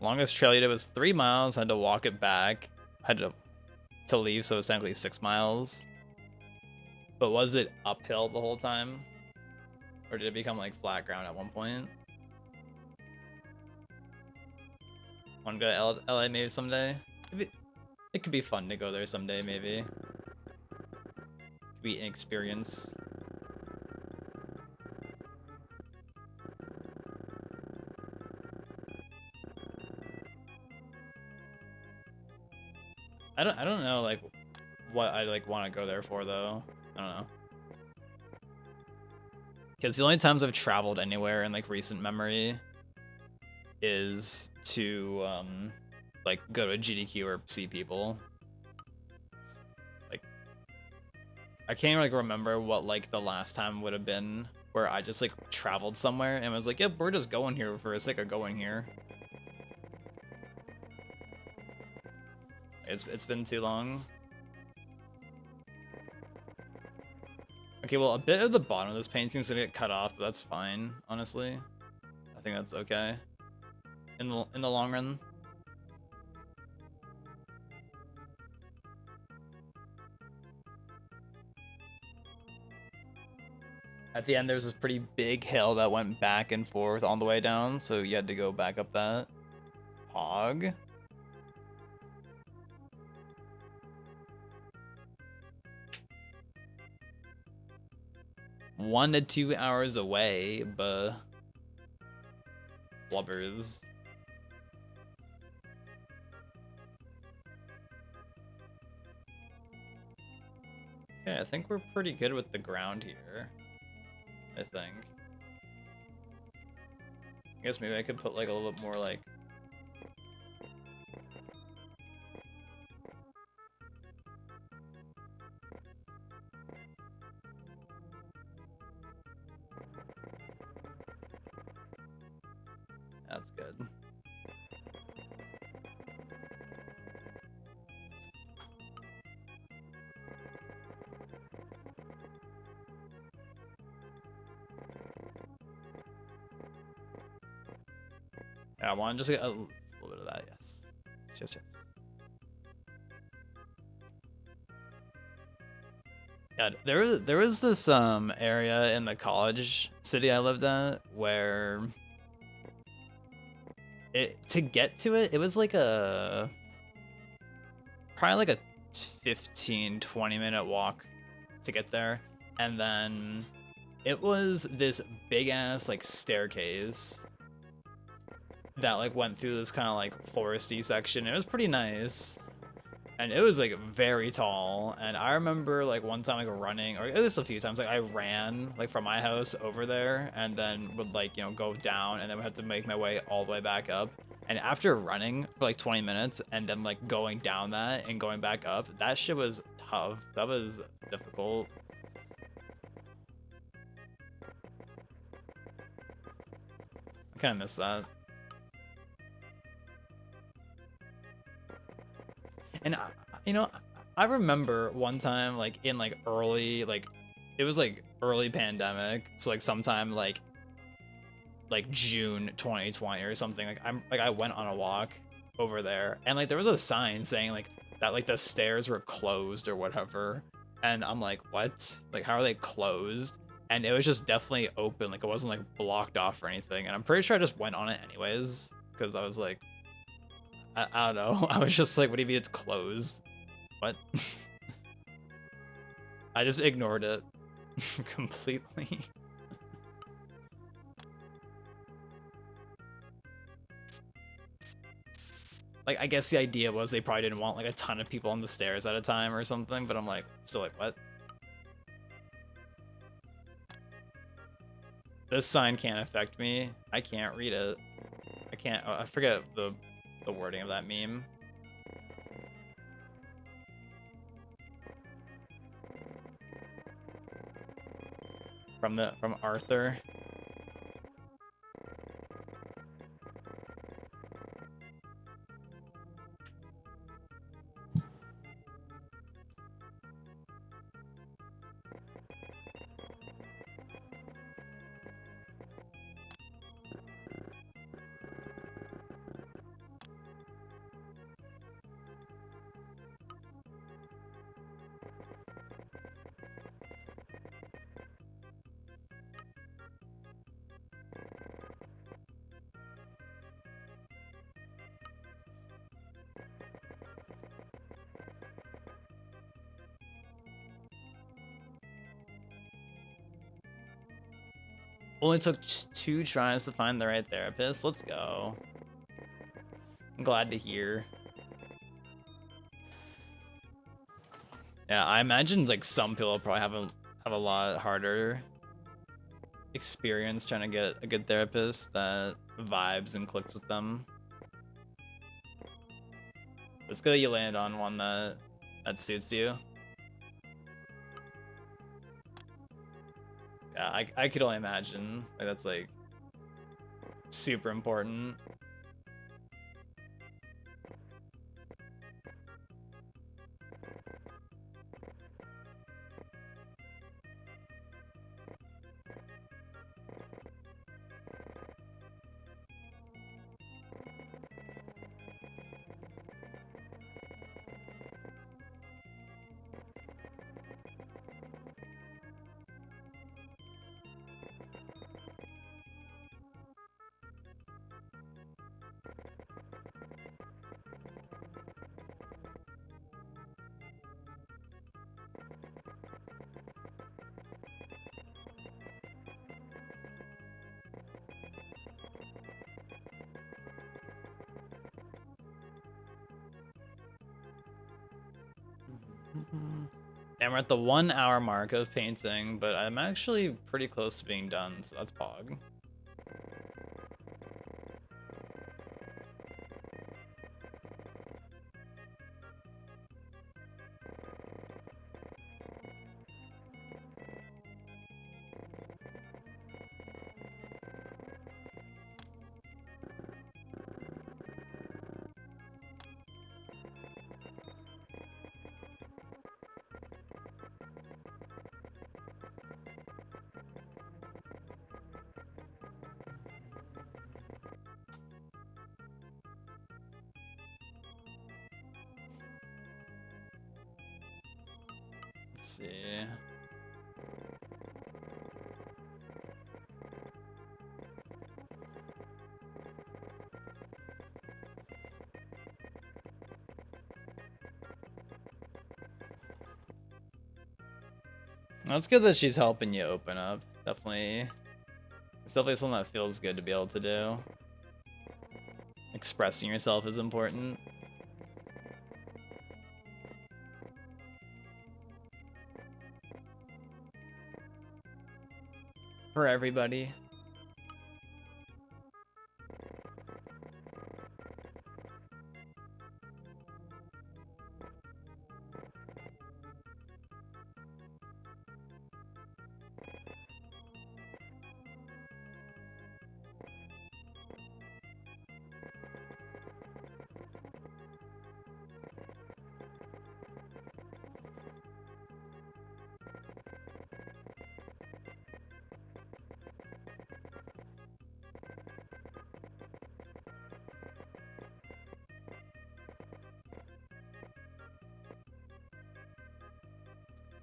Longest trail you did was 3 miles. Had to walk it back. Had to leave, so it was technically 6 miles. But was it uphill the whole time? Or did it become like flat ground at one point? Want to go to LA maybe someday? It could be fun to go there someday, maybe. Could be an experience. I don't know like what I like want to go there for though. I don't know. Because the only times I've traveled anywhere in like recent memory is to like go to a GDQ or see people. I can't like remember what like the last time would have been where I just like traveled somewhere and was like, yep, we're just going here for the sake of going here. It's been too long. Okay, well, a bit of the bottom of this painting is gonna get cut off, but that's fine, honestly. I think that's okay in the long run. At the end, there's this pretty big hill that went back and forth on the way down, so you had to go back up that. Hog. 1 to 2 hours away, but blubbers. Okay, I think we're pretty good with the ground here. I think. I guess maybe I could put like a little bit more like. That's good. Yeah, I want to just get a little bit of that, yes. Yes. Yeah, there was this area in the college city I lived at where to get to it was like probably like a 15-20 minute walk to get there, and then it was this big ass like staircase that like went through this kind of like foresty section. It was pretty nice. And it was like very tall, and I remember like one time like running, or at least a few times, like I ran like from my house over there, and then would like, you know, go down, and then would have to make my way all the way back up. And after running for like 20 minutes, and then like going down that and going back up, that shit was tough. That was difficult. I kind of miss that. And you know, I remember one time like in like early like it was like early pandemic, so like sometime like June 2020 or something. Like I went on a walk over there, and like there was a sign saying like that like the stairs were closed or whatever, and I'm like, what? Like how are they closed? And it was just definitely open, like it wasn't like blocked off or anything. And I'm pretty sure I just went on it anyways because I was like, I don't know. I was just like, what do you mean it's closed? What? I just ignored it completely. Like, I guess the idea was they probably didn't want like a ton of people on the stairs at a time or something, but I'm like, still like, what? This sign can't affect me. I can't read it. I can't, I forget the wording of that meme. From Arthur. Only took 2 tries to find the right therapist. Let's go. I'm glad to hear. Yeah, I imagine like some people probably have a lot harder experience trying to get a good therapist that vibes and clicks with them. It's good that you landed on one that suits you. Yeah, I could only imagine. Like, that's like super important. And we're at the 1 hour mark of painting, but I'm actually pretty close to being done, so that's pog. Let's see. That's good that she's helping you open up. Definitely. It's definitely something that feels good to be able to do. Expressing yourself is important. For everybody.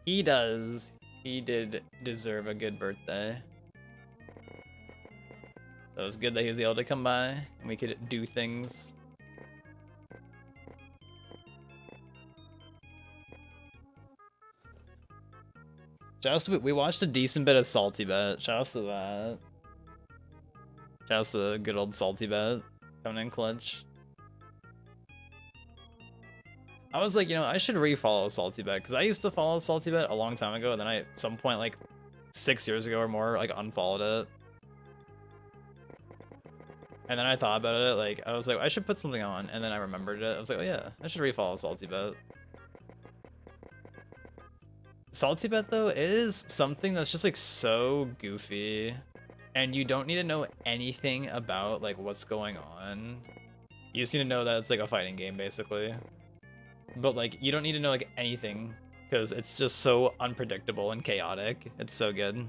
He does. He did deserve a good birthday. So it was good that he was able to come by and we could do things. Just we watched a decent bit of Salty Bet. Shouts to that. Shouts to the good old Salty Bet coming in clutch. I was like, you know, I should re-follow Salty Bet because I used to follow Salty Bet a long time ago, and then I, at some point, like 6 years ago or more, like unfollowed it. And then I thought about it, like I was like, I should put something on, and then I remembered it. I was like, oh yeah, I should re-follow Salty Bet. Salty Bet though, it is something that's just like so goofy, and you don't need to know anything about like what's going on. You just need to know that it's like a fighting game basically. But like you don't need to know like anything because it's just so unpredictable and chaotic. It's so good.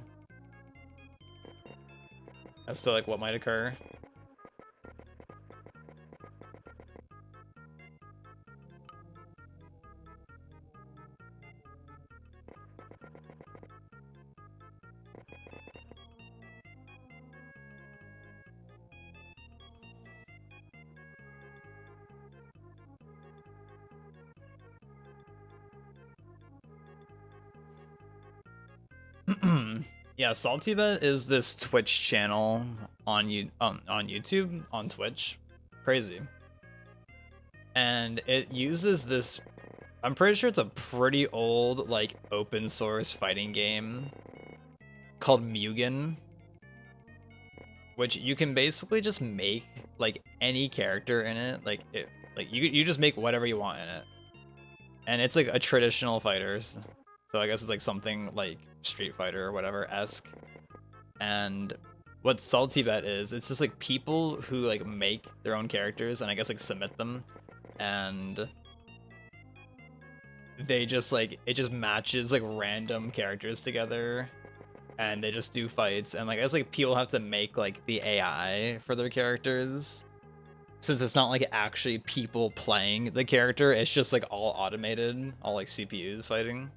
As to like what might occur. Yeah, Salty Bet is this Twitch channel on YouTube, on Twitch. Crazy. And it uses this, I'm pretty sure it's a pretty old like open source fighting game called Mugen, which you can basically just make like any character in it. Like you just make whatever you want in it. And it's like a traditional fighter. So I guess it's like something like Street Fighter or whatever-esque. And what Salty Bet is, it's just like people who like make their own characters and I guess like submit them, and they just like it just matches like random characters together, and they just do fights, and like I guess like people have to make like the AI for their characters, since it's not like actually people playing the character, it's just like all automated, all like CPUs fighting.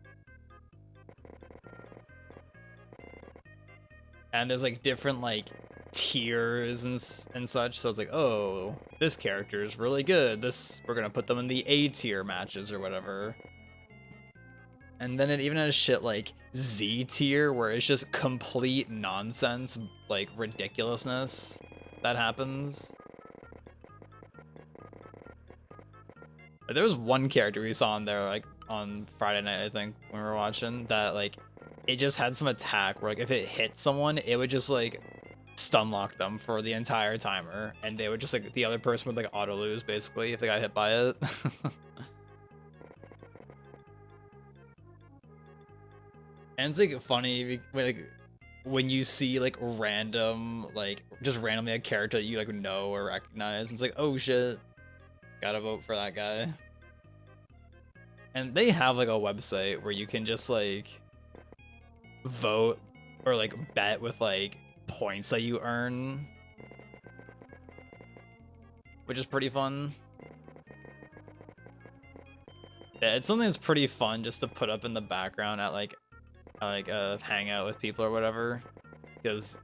And there's like different like tiers and such, so it's like, oh, this character is really good, this, we're gonna put them in the A tier matches or whatever. And then it even has shit like Z tier, where it's just complete nonsense, like ridiculousness that happens. Like, there was one character we saw in there like on Friday night, I think, when we were watching, that like it just had some attack where like if it hit someone, it would just like stun lock them for the entire timer, and they would just like, the other person would like auto lose basically if they got hit by it. And it's like funny, like when you see like random, like just randomly a character that you like know or recognize, it's like, oh shit, gotta vote for that guy. And they have like a website where you can just like vote or like bet with like points that you earn, which is pretty fun. Yeah, it's something that's pretty fun just to put up in the background at like a hangout with people or whatever, because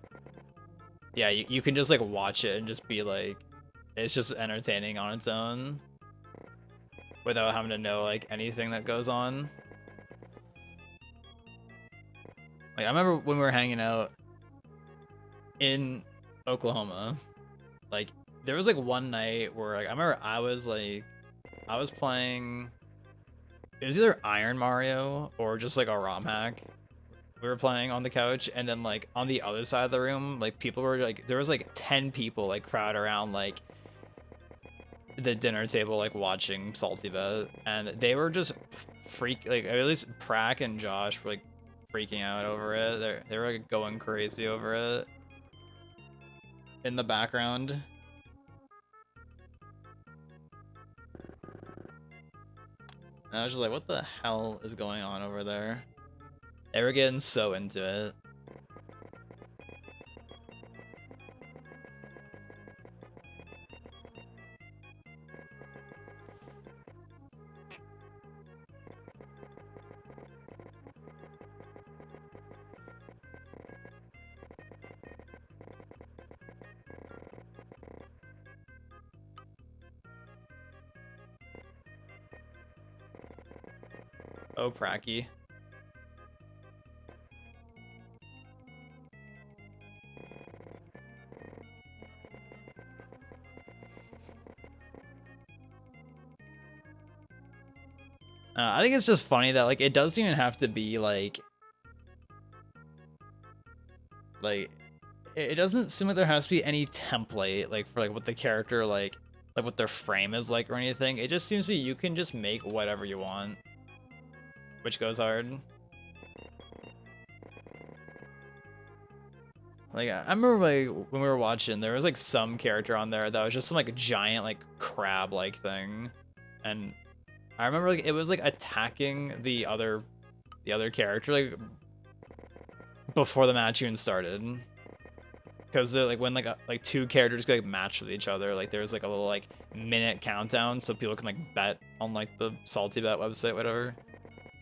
yeah, you can just like watch it and just be like, it's just entertaining on its own without having to know like anything that goes on. Like I remember when we were hanging out in Oklahoma, like there was like one night where like I remember I was playing, it was either Iron Mario or just like a ROM hack. We were playing on the couch, and then like on the other side of the room, like people were like, there was like 10 people like crowd around like the dinner table like watching Salty Bet, and they were just like at least Prack and Josh were like freaking out over it. They were like going crazy over it in the background. And I was just like, what the hell is going on over there? They were getting so into it. Oh, Pracky. I think it's just funny that like it doesn't even have to be like it doesn't seem like there has to be any template like for like what the character like what their frame is like or anything. It just seems to be you can just make whatever you want, which goes hard. Like I remember like when we were watching, there was like some character on there that was just some like giant like crab like thing, and I remember like it was like attacking the other character like before the match even started, because like when like two characters get like matched with each other, like there's like a little like minute countdown so people can like bet on like the Salty Bet website, whatever.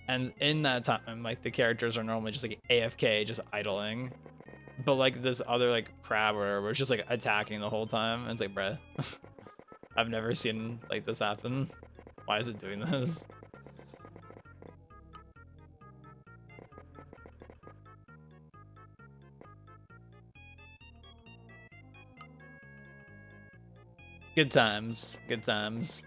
And in that time, like the characters are normally just like AFK, just idling. But like this other like crab or whatever, it's just like attacking the whole time. And it's like, bruh, I've never seen like this happen. Why is it doing this? Good times, good times.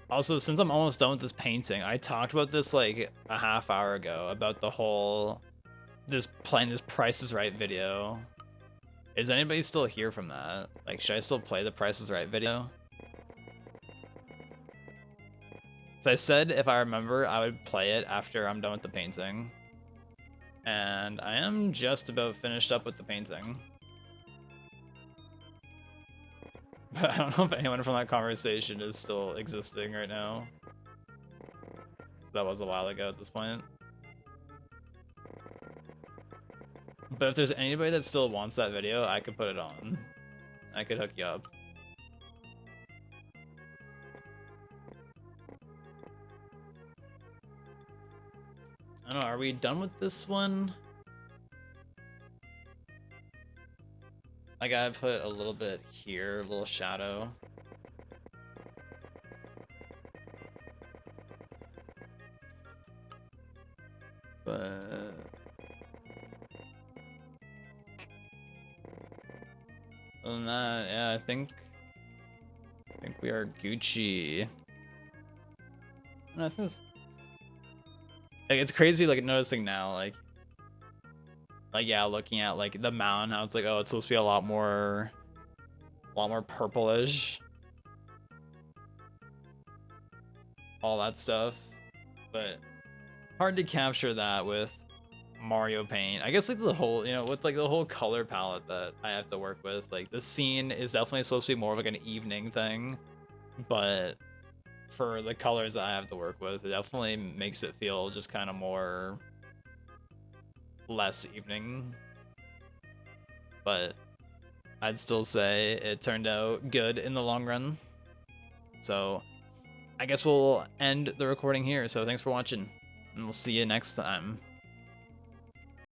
Also, since I'm almost done with this painting, I talked about this like a half hour ago about the whole playing this Price is Right video. Is anybody still here from that? Like, should I still play the Price is Right video? So I said if I remember, I would play it after I'm done with the painting. And I am just about finished up with the painting. But I don't know if anyone from that conversation is still existing right now. That was a while ago at this point. But if there's anybody that still wants that video, I could put it on. I could hook you up. I don't know, are we done with this one? I gotta put a little bit here, a little shadow. But other than that, yeah, I think we are Gucci. And I think it's crazy, like noticing now, like yeah, looking at like the mountain, how it's like, oh, it's supposed to be a lot more purplish, all that stuff, but hard to capture that with Mario Paint. I guess like the whole, you know, with like the whole color palette that I have to work with, like the scene is definitely supposed to be more of like an evening thing, but for the colors that I have to work with, it definitely makes it feel just kind of more less evening. But I'd still say it turned out good in the long run. So I guess we'll end the recording here. So thanks for watching, and we'll see you next time.